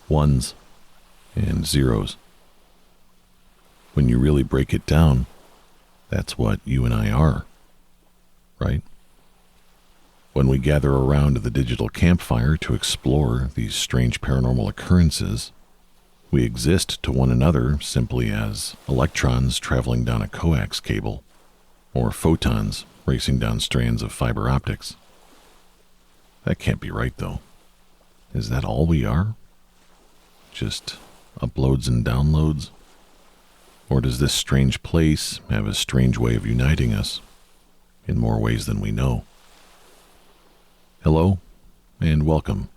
ones and zeros. When you really break it down, that's what you and I are, right? When we gather around the digital campfire to explore these strange paranormal occurrences, we exist to one another simply as electrons traveling down a coax cable, or photons racing down strands of fiber optics. That can't be right, though. Is that all we are? Just uploads and downloads? Or does this strange place have a strange way of uniting us in more ways than we know? Hello, and welcome,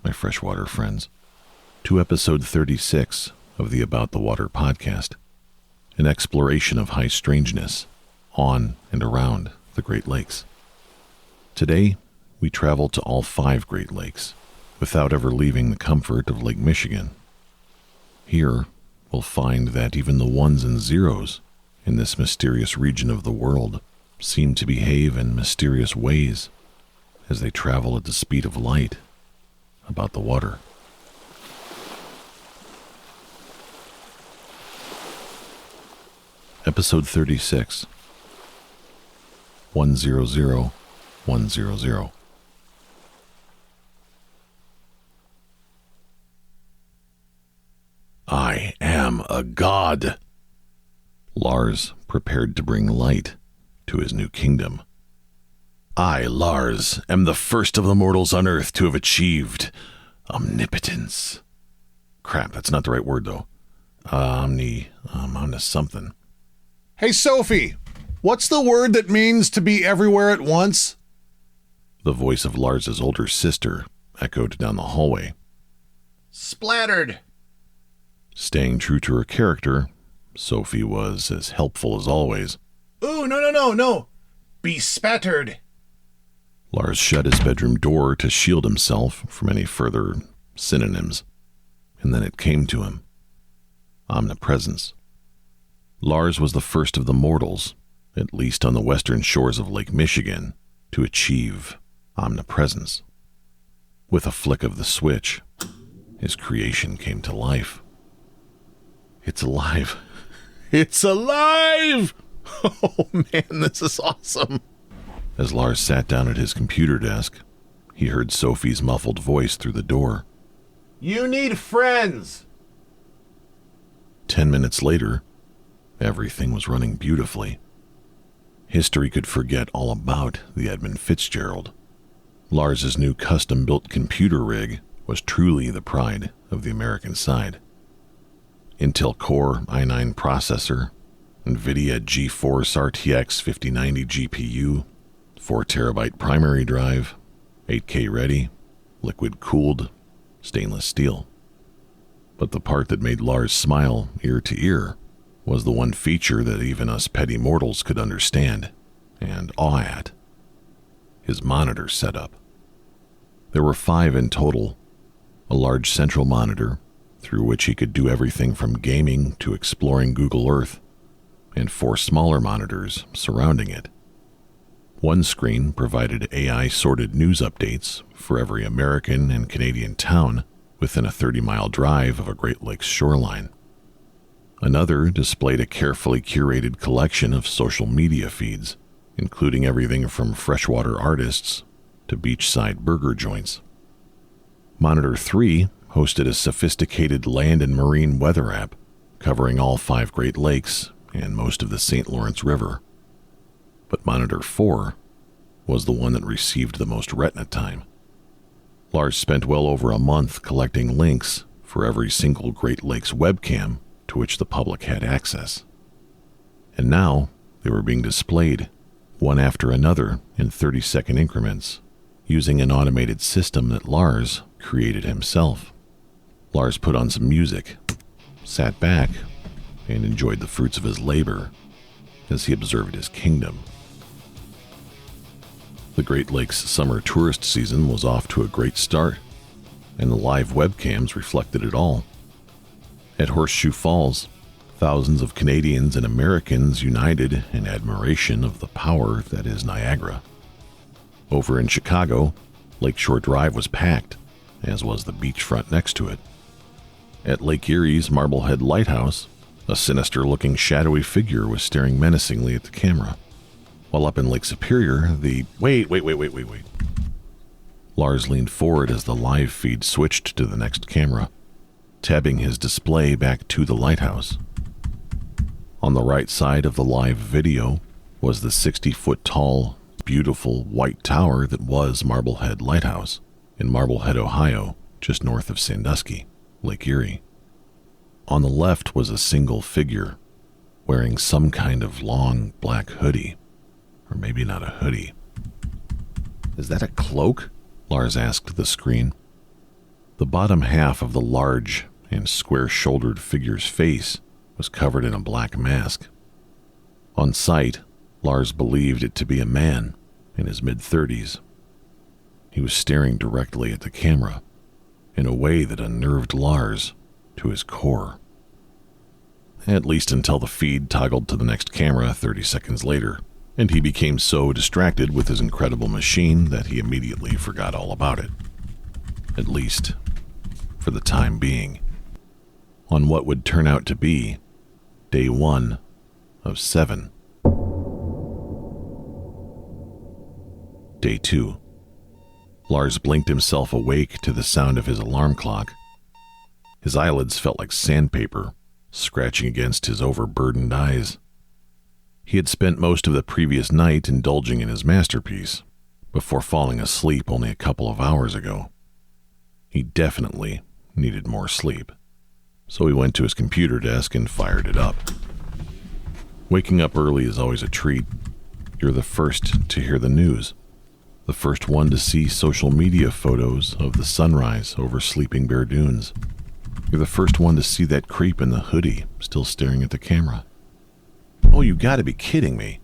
my freshwater friends, to episode 36 of the About the Water podcast, an exploration of high strangeness on and around the Great Lakes. Today, we travel to all 5 Great Lakes without ever leaving the comfort of Lake Michigan. Here, we'll find that even the ones and zeros in this mysterious region of the world seem to behave in mysterious ways as they travel at the speed of light about the water. Episode 36, 100100. I am a god. Lars prepared to bring light to his new kingdom. I, Lars, am the first of the mortals on Earth to have achieved omnipotence. Crap, that's not the right word, though. Omnis something. Hey, Sophie, what's the word that means to be everywhere at once? The voice of Lars's older sister echoed down the hallway. Splattered. Staying true to her character, Sophie was as helpful as always. Ooh, no. Bespattered. Lars shut his bedroom door to shield himself from any further synonyms, and then it came to him. Omnipresence. Lars was the first of the mortals, at least on the western shores of Lake Michigan, to achieve omnipresence. With a flick of the switch, his creation came to life. It's alive. It's alive! Oh man, this is awesome. As Lars sat down at his computer desk, he heard Sophie's muffled voice through the door. You need friends. 10 minutes later, everything was running beautifully. History could forget all about the Edmund Fitzgerald. Lars's new custom-built computer rig was truly the pride of the American side. Intel Core i9 processor, NVIDIA GeForce RTX 5090 GPU, 4TB primary drive, 8K ready, liquid-cooled, stainless steel. But the part that made Lars smile ear to ear was the one feature that even us petty mortals could understand and awe at: his monitor setup. There were 5 in total: a large central monitor, through which he could do everything from gaming to exploring Google Earth, and 4 smaller monitors surrounding it. One screen provided AI-sorted news updates for every American and Canadian town within a 30-mile drive of a Great Lakes shoreline. Another displayed a carefully curated collection of social media feeds, including everything from freshwater artists to beachside burger joints. Monitor 3 hosted a sophisticated land and marine weather app covering all 5 Great Lakes and most of the St. Lawrence River. But Monitor 4 was the one that received the most retina time. Lars spent well over a month collecting links for every single Great Lakes webcam to which the public had access. And now they were being displayed, one after another in 30-second increments, using an automated system that Lars created himself. Lars put on some music, sat back, and enjoyed the fruits of his labor as he observed his kingdom. The Great Lakes summer tourist season was off to a great start, and the live webcams reflected it all. At Horseshoe Falls, thousands of Canadians and Americans united in admiration of the power that is Niagara. Over in Chicago, Lakeshore Drive was packed, as was the beachfront next to it. At Lake Erie's Marblehead Lighthouse, a sinister-looking shadowy figure was staring menacingly at the camera. While up in Lake Superior, Wait. Lars leaned forward as the live feed switched to the next camera, tabbing his display back to the lighthouse. On the right side of the live video was the 60-foot-tall, beautiful white tower that was Marblehead Lighthouse in Marblehead, Ohio, just north of Sandusky, Lake Erie. On the left was a single figure, wearing some kind of long black hoodie. Or maybe not a hoodie. Is that a cloak? Lars asked the screen. The bottom half of the large and square-shouldered figure's face was covered in a black mask. On sight, Lars believed it to be a man in his mid-30s. He was staring directly at the camera in a way that unnerved Lars to his core. At least until the feed toggled to the next camera 30 seconds later, and he became so distracted with his incredible machine that he immediately forgot all about it. At least, for the time being. On what would turn out to be day 1 of 7. Day 2. Lars blinked himself awake to the sound of his alarm clock. His eyelids felt like sandpaper, scratching against his overburdened eyes. He had spent most of the previous night indulging in his masterpiece, before falling asleep only a couple of hours ago. He definitely needed more sleep, so he went to his computer desk and fired it up. Waking up early is always a treat. You're the first to hear the news, the first one to see social media photos of the sunrise over Sleeping Bear Dunes. You're the first one to see that creep in the hoodie still staring at the camera. Oh, you gotta be kidding me.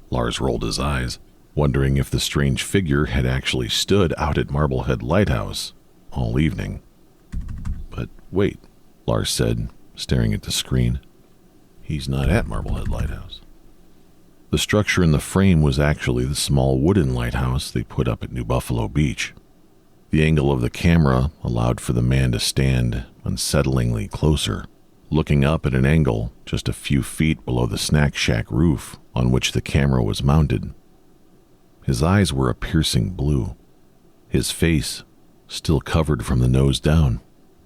Lars rolled his eyes, wondering if the strange figure had actually stood out at Marblehead Lighthouse all evening. But wait, Lars said, staring at the screen. He's not at Marblehead Lighthouse. The structure in the frame was actually the small wooden lighthouse they put up at New Buffalo Beach. The angle of the camera allowed for the man to stand unsettlingly closer, looking up at an angle just a few feet below the snack shack roof on which the camera was mounted. His eyes were a piercing blue, his face still covered from the nose down,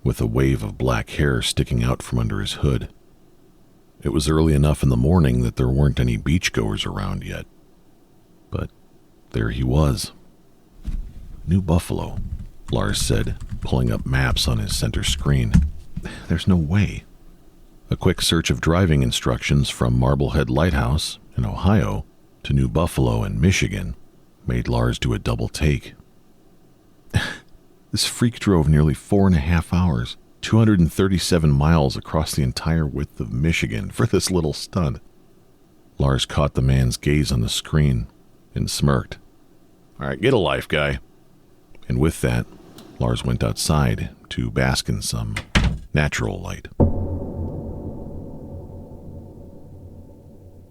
with a wave of black hair sticking out from under his hood. It was early enough in the morning that there weren't any beachgoers around yet. But there he was. New Buffalo, Lars said, pulling up maps on his center screen. There's no way. A quick search of driving instructions from Marblehead Lighthouse in Ohio to New Buffalo in Michigan made Lars do a double take. This freak drove nearly 4.5 hours, 237 miles across the entire width of Michigan for this little stunt. Lars caught the man's gaze on the screen and smirked. All right, get a life, guy. And with that, Lars went outside to bask in some natural light.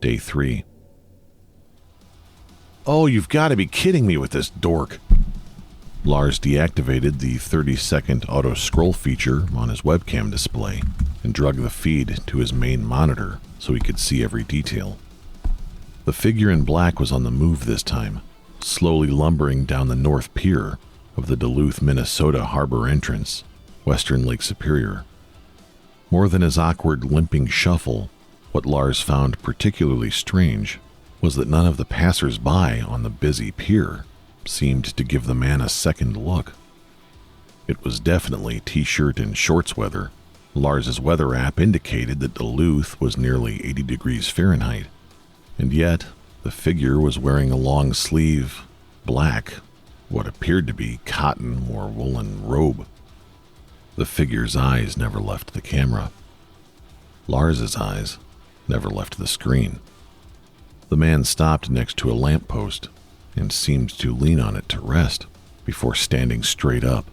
Day 3. Oh, you've got to be kidding me with this dork. Lars deactivated the 30-second auto-scroll feature on his webcam display and drug the feed to his main monitor so he could see every detail. The figure in black was on the move this time, slowly lumbering down the North Pier of the Duluth, Minnesota harbor entrance, western Lake Superior. More than his awkward limping shuffle, what Lars found particularly strange was that none of the passers-by on the busy pier seemed to give the man a second look. It was definitely t-shirt and shorts weather. Lars's weather app indicated that Duluth was nearly 80 degrees Fahrenheit, and yet the figure was wearing a long-sleeve, black, what appeared to be cotton or woolen robe. The figure's eyes never left the camera. Lars's eyes never left the screen. The man stopped next to a lamppost and seemed to lean on it to rest before standing straight up,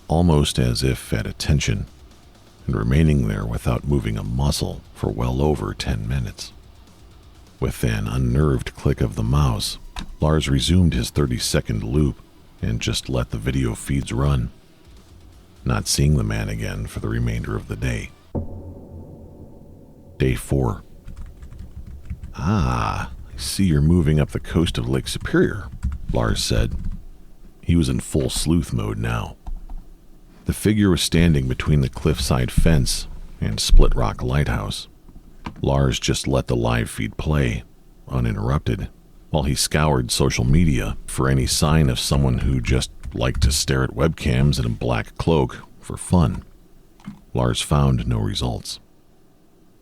almost as if at attention, and remaining there without moving a muscle for well over 10 minutes. With an unnerved click of the mouse, Lars resumed his 30-second loop and just let the video feeds run. not seeing the man again for the remainder of the day. Day 4. I see you're moving up the coast of Lake Superior, Lars said. He was in full sleuth mode now. The figure was standing between the cliffside fence and Split Rock Lighthouse. Lars just let the live feed play, uninterrupted, while he scoured social media for any sign of someone who just liked to stare at webcams in a black cloak for fun. Lars found no results.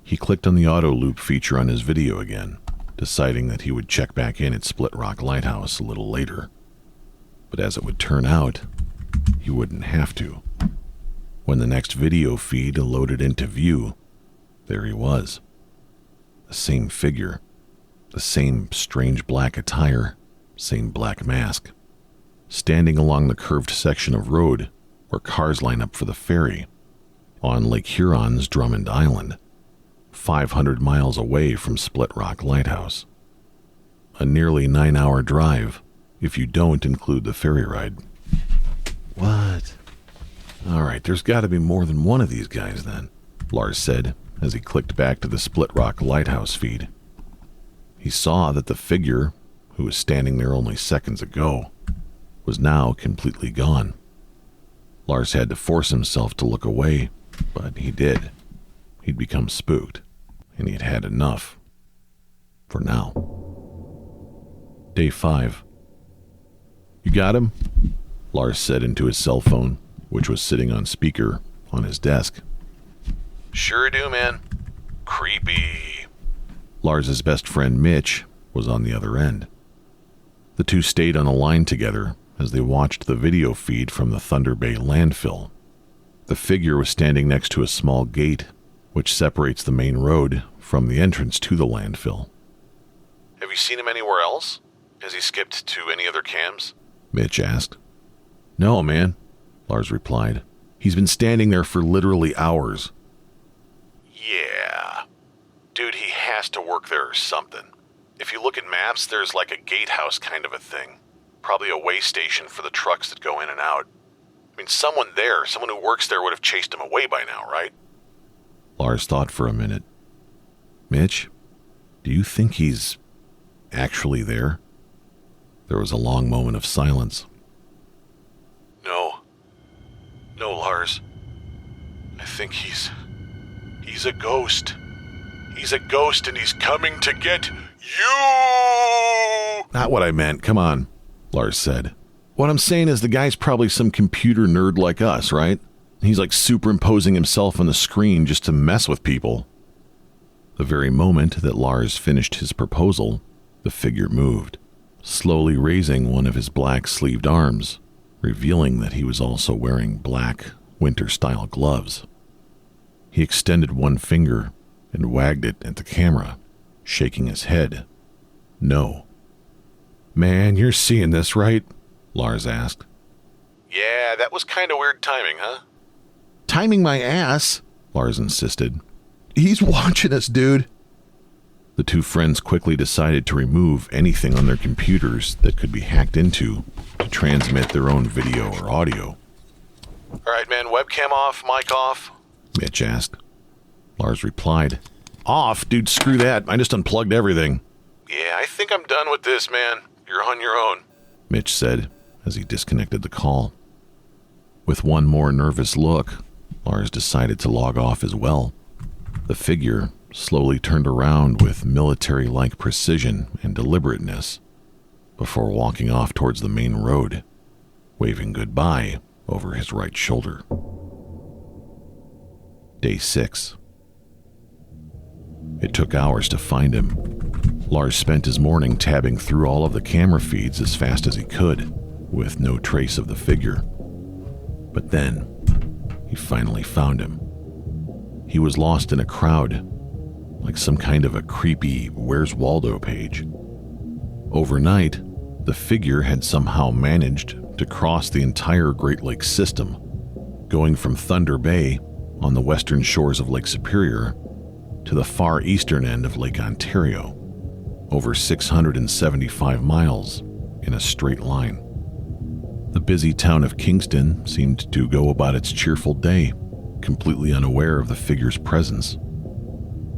He clicked on the auto loop feature on his video again, deciding that he would check back in at Split Rock Lighthouse a little later. But as it would turn out, he wouldn't have to. When the next video feed loaded into view, there he was. The same figure, the same strange black attire, same black mask, standing along the curved section of road where cars line up for the ferry, on Lake Huron's Drummond Island, 500 miles away from Split Rock Lighthouse. A nearly 9-hour drive, if you don't include the ferry ride. What? All right, there's got to be more than one of these guys then, Lars said as he clicked back to the Split Rock Lighthouse feed. He saw that the figure, who was standing there only seconds ago, was now completely gone. Lars had to force himself to look away, but he did. He'd become spooked, and he'd had enough. For now. Day 5. You got him? Lars said into his cell phone, which was sitting on speaker on his desk. Sure do, man. Creepy. Lars's best friend Mitch was on the other end. The two stayed on the line together as they watched the video feed from the Thunder Bay landfill. The figure was standing next to a small gate, which separates the main road from the entrance to the landfill. Have you seen him anywhere else? Has he skipped to any other cams? Mitch asked. No, man, Lars replied. He's been standing there for literally hours. Yeah. Dude, he has to work there or something. If you look at maps, there's like a gatehouse kind of a thing. Probably a way station for the trucks that go in and out. I mean, someone who works there would have chased him away by now, right? Lars thought for a minute. Mitch, do you think he's actually there? There was a long moment of silence. No, Lars. I think he's a ghost. He's a ghost and he's coming to get you! Not what I meant, come on, Lars said. What I'm saying is the guy's probably some computer nerd like us, right? He's like superimposing himself on the screen just to mess with people. The very moment that Lars finished his proposal, the figure moved, slowly raising one of his black-sleeved arms, revealing that he was also wearing black, winter-style gloves. He extended one finger and wagged it at the camera, shaking his head. No. Man, you're seeing this, right? Lars asked. Yeah, that was kind of weird timing, huh? Timing my ass, Lars insisted. He's watching us, dude. The two friends quickly decided to remove anything on their computers that could be hacked into to transmit their own video or audio. All right, man, webcam off, mic off? Mitch asked. Lars replied, Off, dude, screw that. I just unplugged everything. Yeah, I think I'm done with this, man. You're on your own, Mitch said as he disconnected the call. With one more nervous look, Lars decided to log off as well. The figure slowly turned around with military-like precision and deliberateness before walking off towards the main road, waving goodbye over his right shoulder. Day 6. It took hours to find him. Lars spent his morning tabbing through all of the camera feeds as fast as he could, with no trace of the figure. But then, he finally found him. He was lost in a crowd, like some kind of a creepy Where's Waldo page. Overnight, the figure had somehow managed to cross the entire Great Lakes system, going from Thunder Bay on the western shores of Lake Superior to the far eastern end of Lake Ontario, over 675 miles in a straight line. The busy town of Kingston seemed to go about its cheerful day, completely unaware of the figure's presence.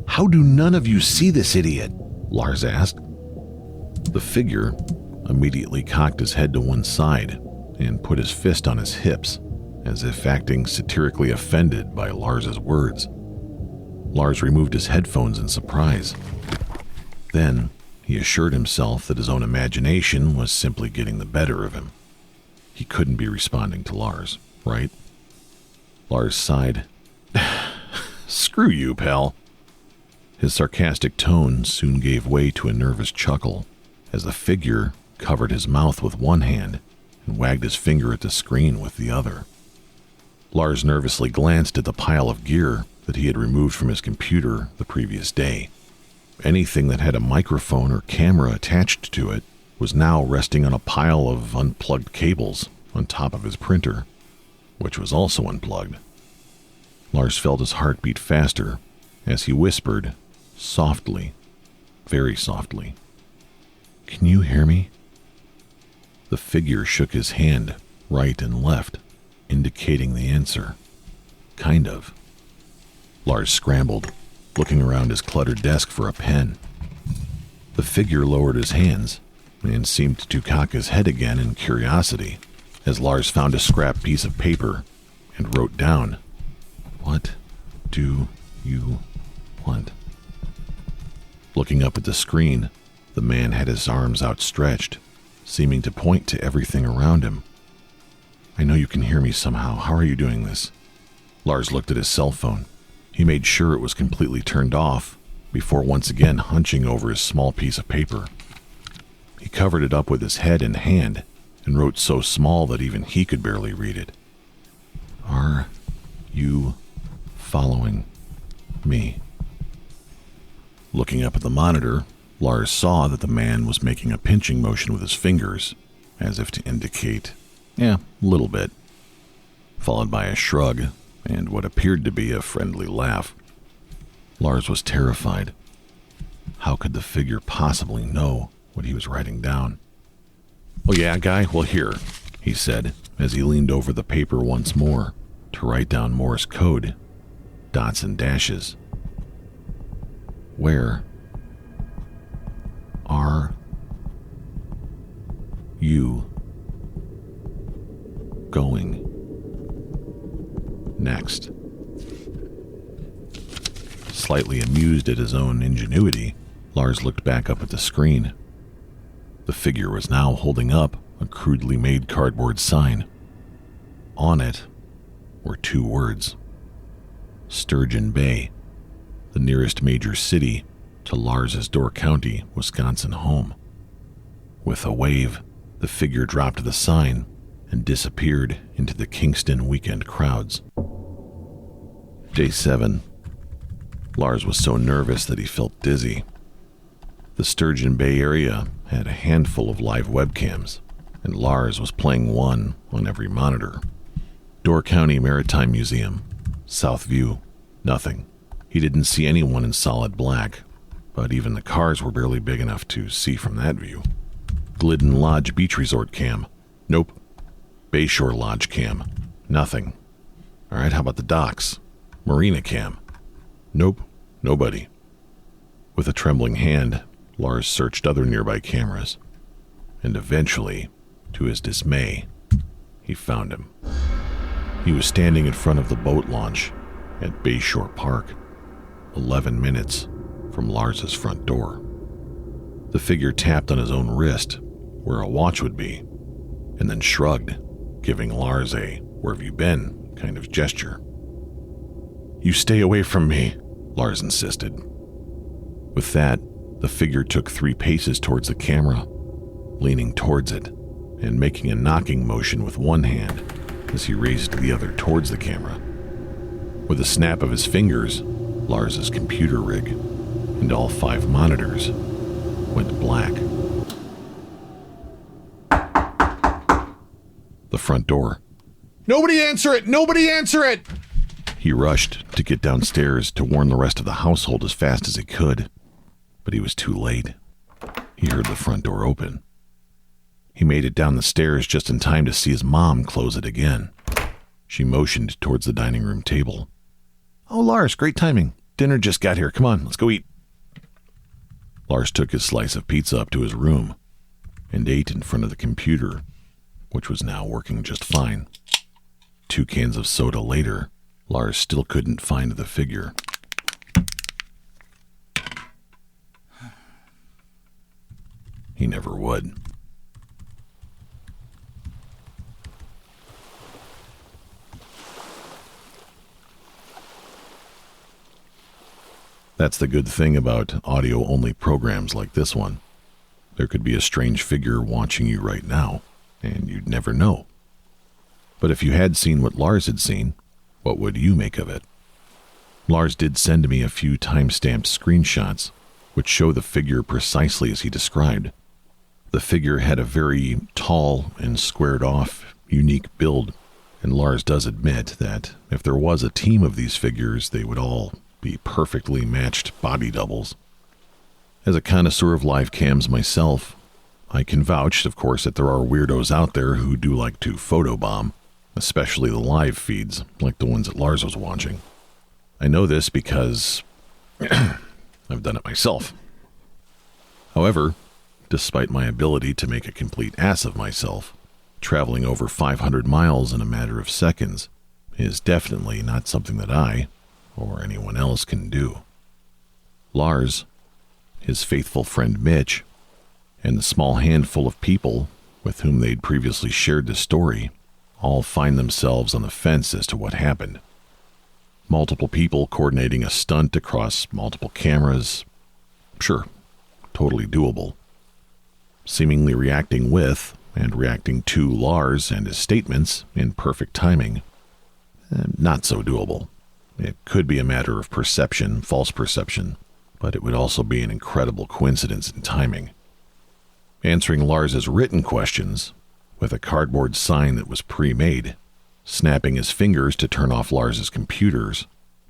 "How do none of you see this idiot?" Lars asked. The figure immediately cocked his head to one side and put his fist on his hips, as if acting satirically offended by Lars's words. Lars removed his headphones in surprise. Then he assured himself that his own imagination was simply getting the better of him. He couldn't be responding to Lars, right? Lars sighed. "Screw you, pal." His sarcastic tone soon gave way to a nervous chuckle as the figure covered his mouth with one hand and wagged his finger at the screen with the other. Lars nervously glanced at the pile of gear that he had removed from his computer the previous day. Anything that had a microphone or camera attached to it was now resting on a pile of unplugged cables on top of his printer, which was also unplugged. Lars felt his heart beat faster as he whispered, softly, very softly, "Can you hear me?" The figure shook his hand right and left, indicating the answer. Kind of. Lars scrambled, looking around his cluttered desk for a pen. The figure lowered his hands and seemed to cock his head again in curiosity as Lars found a scrap piece of paper and wrote down, "What do you want?" Looking up at the screen, the man had his arms outstretched, seeming to point to everything around him. "I know you can hear me somehow. How are you doing this?" Lars looked at his cell phone. He made sure it was completely turned off before once again hunching over his small piece of paper. He covered it up with his head and hand and wrote so small that even he could barely read it. "Are you following me?" Looking up at the monitor, Lars saw that the man was making a pinching motion with his fingers, as if to indicate, a little bit, followed by a shrug and what appeared to be a friendly laugh. Lars was terrified. How could the figure possibly know what he was writing down? "Oh yeah, guy? Well, here," he said, as he leaned over the paper once more to write down Morse code, dots and dashes. "Where are you going next?" Slightly amused at his own ingenuity, Lars looked back up at the screen. The figure was now holding up a crudely made cardboard sign. On it were 2 words: Sturgeon Bay, the nearest major city to Lars's Door County, Wisconsin home. With a wave, the figure dropped the sign and disappeared into the Kingston weekend crowds. Day 7. Lars was so nervous that he felt dizzy. The Sturgeon Bay area had a handful of live webcams, and Lars was playing one on every monitor. Door County Maritime Museum, South View, nothing. He didn't see anyone in solid black, but even the cars were barely big enough to see from that view. Glidden Lodge Beach Resort cam, nope. Bayshore Lodge cam, nothing. All right, how about the docks? Marina cam, nope, nobody. With a trembling hand, Lars searched other nearby cameras, and eventually, to his dismay, he found him. He was standing in front of the boat launch at Bayshore Park, 11 minutes from Lars's front door. The figure tapped on his own wrist, where a watch would be, and then shrugged, giving Lars a "where have you been" kind of gesture. "You stay away from me," Lars insisted. With that, the figure took 3 paces towards the camera, leaning towards it and making a knocking motion with one hand as he raised the other towards the camera. With a snap of his fingers, Lars's computer rig and all 5 monitors went black. The front door. "Nobody answer it! Nobody answer it!" He rushed to get downstairs to warn the rest of the household as fast as he could, but he was too late. He heard the front door open. He made it down the stairs just in time to see his mom close it again. She motioned towards the dining room table. "Oh, Lars, great timing. Dinner just got here. Come on, let's go eat." Lars took his slice of pizza up to his room and ate in front of the computer, which was now working just fine. 2 cans of soda later, Lars still couldn't find the figure. He never would. That's the good thing about audio-only programs like this one. There could be a strange figure watching you right now, and you'd never know. But if you had seen what Lars had seen, what would you make of it? Lars did send me a few time-stamped screenshots, which show the figure precisely as he described. The figure had a very tall and squared-off, unique build, and Lars does admit that if there was a team of these figures, they would all be perfectly matched body doubles. As a connoisseur of live cams myself, I can vouch, of course, that there are weirdos out there who do like to photobomb, especially the live feeds, like the ones that Lars was watching. I know this because I've done it myself. However, despite my ability to make a complete ass of myself, traveling over 500 miles in a matter of seconds is definitely not something that I, or anyone else, can do. Lars, his faithful friend Mitch, and the small handful of people with whom they'd previously shared the story all find themselves on the fence as to what happened. Multiple people coordinating a stunt across multiple cameras. Sure, totally doable. Seemingly reacting with and reacting to Lars and his statements in perfect timing. Not so doable. It could be a matter of perception, false perception, but it would also be an incredible coincidence in timing. Answering Lars's written questions with a cardboard sign that was pre-made, snapping his fingers to turn off Lars's computers,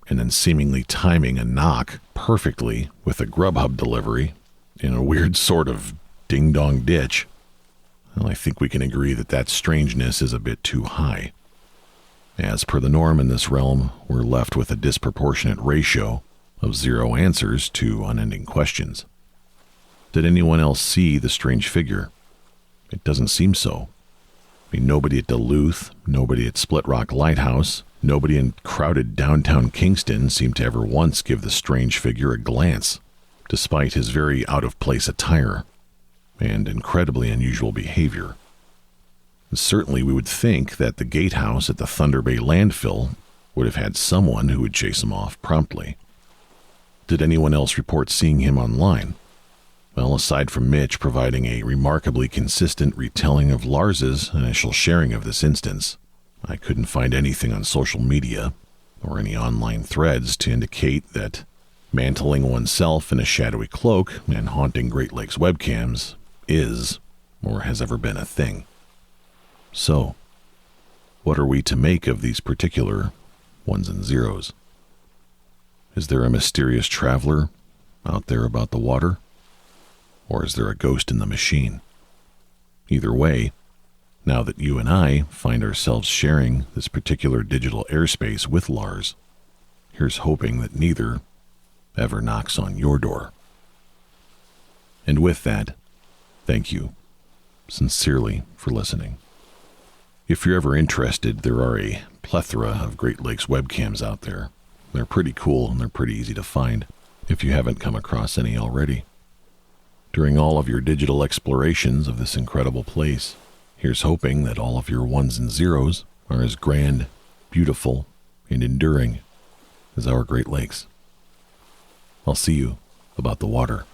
and then seemingly timing a knock perfectly with a Grubhub delivery in a weird sort of ding-dong ditch. Well, I think we can agree that that strangeness is a bit too high. As per the norm in this realm, we're left with a disproportionate ratio of 0 answers to unending questions. Did anyone else see the strange figure? It doesn't seem so. I mean, nobody at Duluth, nobody at Split Rock Lighthouse, nobody in crowded downtown Kingston seemed to ever once give the strange figure a glance, despite his very out-of-place attire and incredibly unusual behavior. Certainly we would think that the gatehouse at the Thunder Bay landfill would have had someone who would chase him off promptly. Did anyone else report seeing him online? Well, aside from Mitch providing a remarkably consistent retelling of Lars's initial sharing of this instance, I couldn't find anything on social media or any online threads to indicate that mantling oneself in a shadowy cloak and haunting Great Lakes webcams is or has ever been a thing. So, what are we to make of these particular ones and zeros? Is there a mysterious traveler out there about the water? Or is there a ghost in the machine? Either way, now that you and I find ourselves sharing this particular digital airspace with Lars, here's hoping that neither ever knocks on your door. And with that, thank you sincerely for listening. If you're ever interested, there are a plethora of Great Lakes webcams out there. They're pretty cool and they're pretty easy to find if you haven't come across any already. During all of your digital explorations of this incredible place, here's hoping that all of your ones and zeros are as grand, beautiful, and enduring as our Great Lakes. I'll see you about the water.